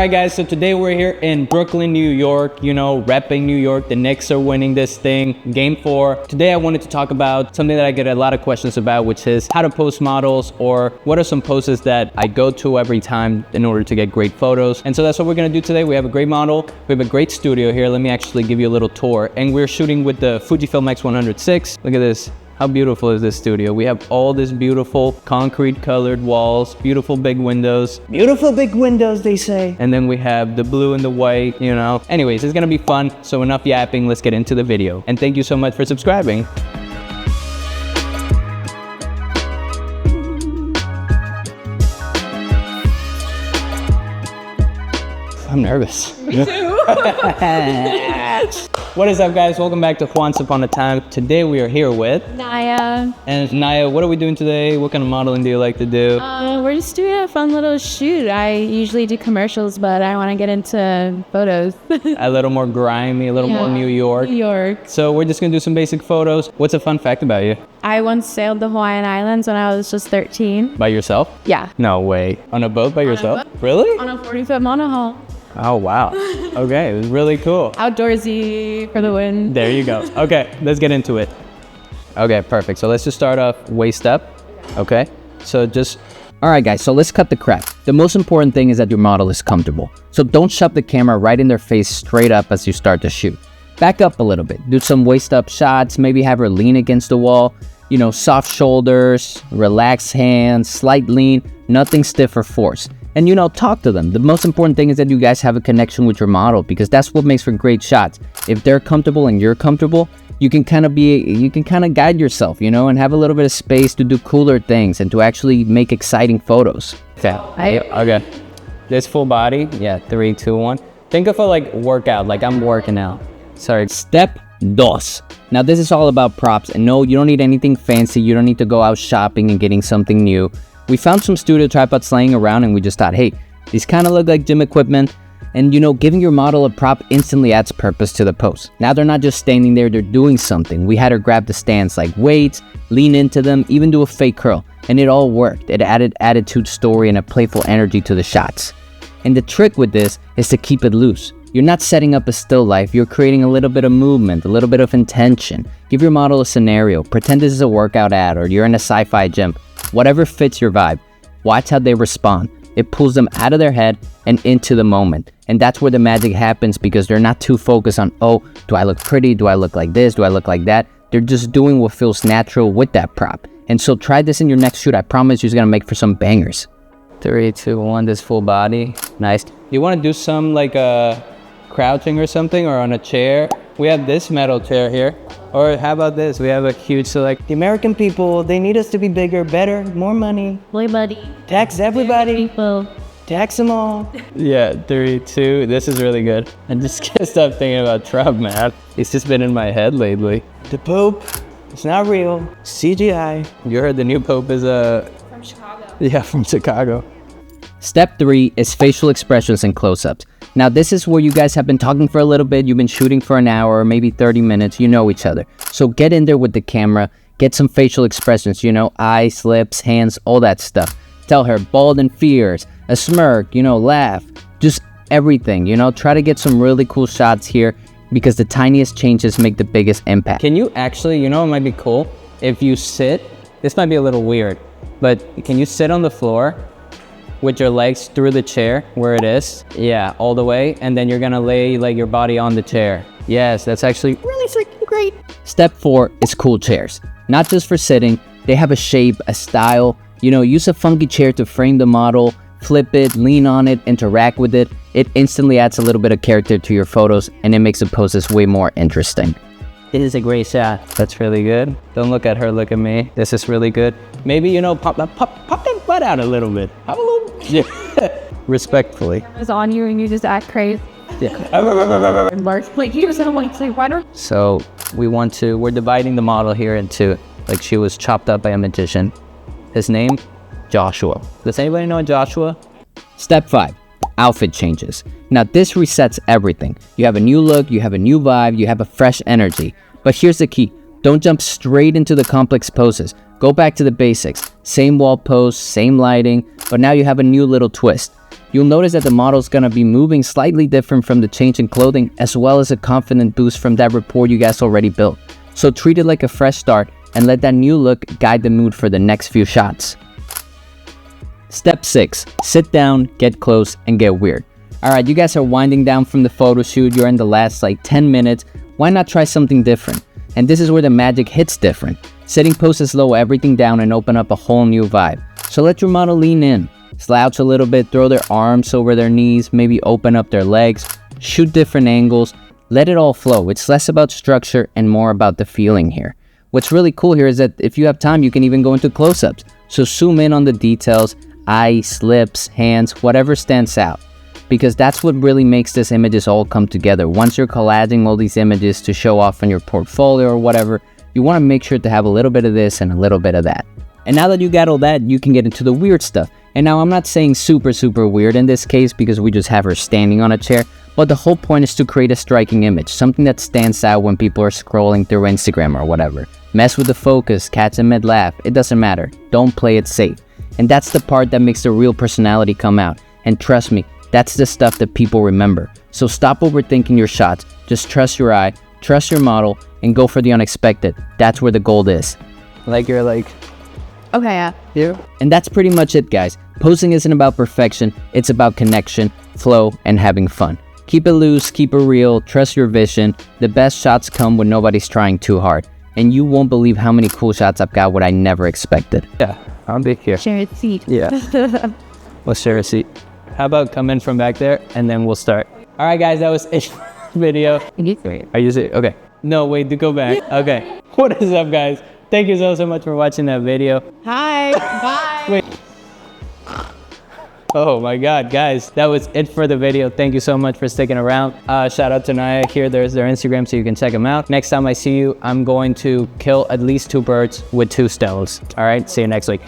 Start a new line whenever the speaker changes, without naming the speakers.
Alright guys, so today we're here in Brooklyn, New York, you know, repping New York. The Knicks are winning this thing, game 4. Today I wanted to talk about something that I get a lot of questions about, which is how to post models, or what are some poses that I go to every time in order to get great photos. And so that's what we're gonna do today. We have a great model, we have a great studio here. Let me actually give you a little tour. And we're shooting with the Fujifilm X106. Look at this. How beautiful is this studio? We have all this beautiful concrete colored walls, beautiful big windows. Beautiful big windows, they say. And then we have the blue and the white, you know. Anyways, it's gonna be fun. So enough yapping, let's get into the video. And thank you so much for subscribing. I'm nervous.
Me too.
What is up, guys? Welcome back to Once Upon a Time. Today we are here with
Naya.
And Naya, what are we doing today? What kind of modeling do you like to do?
We're just doing a fun little shoot. I usually do commercials, but I want to get into photos.
A little more grimy, a little more New York.
New York.
So we're just gonna do some basic photos. What's a fun fact about you?
I once sailed the Hawaiian Islands when I was just 13.
By yourself?
Yeah.
No way. On a boat by yourself?
boat.
Really?
On a 40-foot monohull.
Oh, wow. Okay, it was really cool.
Outdoorsy for the win.
There you go. Okay, let's get into it. Okay, perfect. So let's just start off waist up. Okay, so just...
All right, guys, so let's cut the crap. The most important thing is that your model is comfortable. So don't shove the camera right in their face straight up as you start to shoot. Back up a little bit. Do some waist up shots. Maybe have her lean against the wall. You know, soft shoulders, relaxed hands, slight lean, nothing stiff or forced. And, you know, talk to them. The most important thing is that you guys have a connection with your model, because that's what makes for great shots. If they're comfortable and you're comfortable, you can kind of guide yourself, you know, and have a little bit of space to do cooler things and to actually make exciting photos.
Okay. This full body. Yeah, 3, 2, 1. Think of a like workout, like I'm working out. Sorry.
Step dos. Now this is all about props, and no, you don't need anything fancy. You don't need to go out shopping and getting something new. We found some studio tripods laying around and we just thought, hey, these kind of look like gym equipment. And you know, giving your model a prop instantly adds purpose to the pose. Now they're not just standing there, they're doing something. We had her grab the stands like weights, lean into them, even do a fake curl. And it all worked. It added attitude, story, and a playful energy to the shots. And the trick with this is to keep it loose. You're not setting up a still life, you're creating a little bit of movement, a little bit of intention. Give your model a scenario. Pretend this is a workout ad or you're in a sci-fi gym. Whatever fits your vibe. Watch how they respond. It pulls them out of their head and into the moment. And that's where the magic happens, because they're not too focused on, oh, do I look pretty? Do I look like this? Do I look like that? They're just doing what feels natural with that prop. And so try this in your next shoot. I promise you're gonna make for some bangers.
3, 2, 1, this full body. Nice. You wanna do some like crouching or something, or on a chair? We have this metal chair here. Or how about this? We have a huge select. The American people, they need us to be bigger, better, more money.
Boy buddy.
Tax everybody.
People.
Tax them all. Yeah, 3, 2. This is really good. I just can't stop thinking about Trump, man. It's just been in my head lately. The Pope, it's not real. CGI. You heard the new Pope is
From Chicago.
Yeah, from Chicago.
Step 3 is facial expressions and close-ups. Now this is where you guys have been talking for a little bit, you've been shooting for an hour or maybe 30 minutes, you know each other. So get in there with the camera, get some facial expressions, you know, eyes, lips, hands, all that stuff. Tell her bald and fierce, a smirk, you know, laugh, just everything, you know. Try to get some really cool shots here, because the tiniest changes make the biggest impact.
Can you actually, you know, it might be cool if you sit, this might be a little weird, but can you sit on the floor with your legs through the chair where it is? Yeah, all the way. And then you're gonna lay like your body on the chair. Yes, that's actually really freaking great.
Step 4 is cool chairs. Not just for sitting, they have a shape, a style. You know, use a funky chair to frame the model, flip it, lean on it, interact with it. It instantly adds a little bit of character to your photos, and it makes the poses way more interesting.
This is a great shot. That's really good. Don't look at her, look at me. This is really good. Maybe, you know, pop that butt out a little bit. Have a little, yeah. Respectfully.
It's on you and you just act crazy.
Yeah.
Like you just like say, why don't?
So we're dividing the model here into, like, she was chopped up by a magician. His name, Joshua. Does anybody know Joshua?
Step 5, outfit changes. Now this resets everything. You have a new look, you have a new vibe, you have a fresh energy. But here's the key. Don't jump straight into the complex poses. Go back to the basics. Same wall pose, same lighting, but now you have a new little twist. You'll notice that the model's gonna be moving slightly different from the change in clothing, as well as a confident boost from that rapport you guys already built. So treat it like a fresh start and let that new look guide the mood for the next few shots. Step 6. Sit down, get close, and get weird. Alright, you guys are winding down from the photo shoot. You're in the last like 10 minutes. Why not try something different? And this is where the magic hits different. Setting poses slow everything down and open up a whole new vibe. So let your model lean in, slouch a little bit, throw their arms over their knees, maybe open up their legs, shoot different angles, let it all flow. It's less about structure and more about the feeling here. What's really cool here is that if you have time, you can even go into close-ups. So zoom in on the details, eyes, lips, hands, whatever stands out. Because that's what really makes these images all come together. Once you're collaging all these images to show off on your portfolio or whatever, you want to make sure to have a little bit of this and a little bit of that. And now that you got all that, you can get into the weird stuff. And now I'm not saying super weird in this case because we just have her standing on a chair, but the whole point is to create a striking image, something that stands out when people are scrolling through Instagram or whatever. Mess with the focus, catch a mid-laugh, it doesn't matter. Don't play it safe. And that's the part that makes the real personality come out. And trust me, that's the stuff that people remember. So stop overthinking your shots, just trust your eye, trust your model, and go for the unexpected. That's where the gold is.
Like you're like,
Okay, yeah.
here.
And that's pretty much it, guys. Posing isn't about perfection, it's about connection, flow, and having fun. Keep it loose, keep it real, trust your vision. The best shots come when nobody's trying too hard. And you won't believe how many cool shots I've got what I never expected.
Yeah, I'll be here.
Share a seat.
Yeah. We'll share a seat. How about come in from back there and then we'll start. All right, guys, that was it for this video. Are you serious? Okay. No, wait, to go back. Okay. What is up, guys? Thank you so much for watching that video.
Hi. Bye.
Wait. Oh my God, guys, that was it for the video. Thank you so much for sticking around. Shout out to Naya here. There's their Instagram so you can check them out. Next time I see you, I'm going to kill at least 2 birds with 2 stones. All right, see you next week.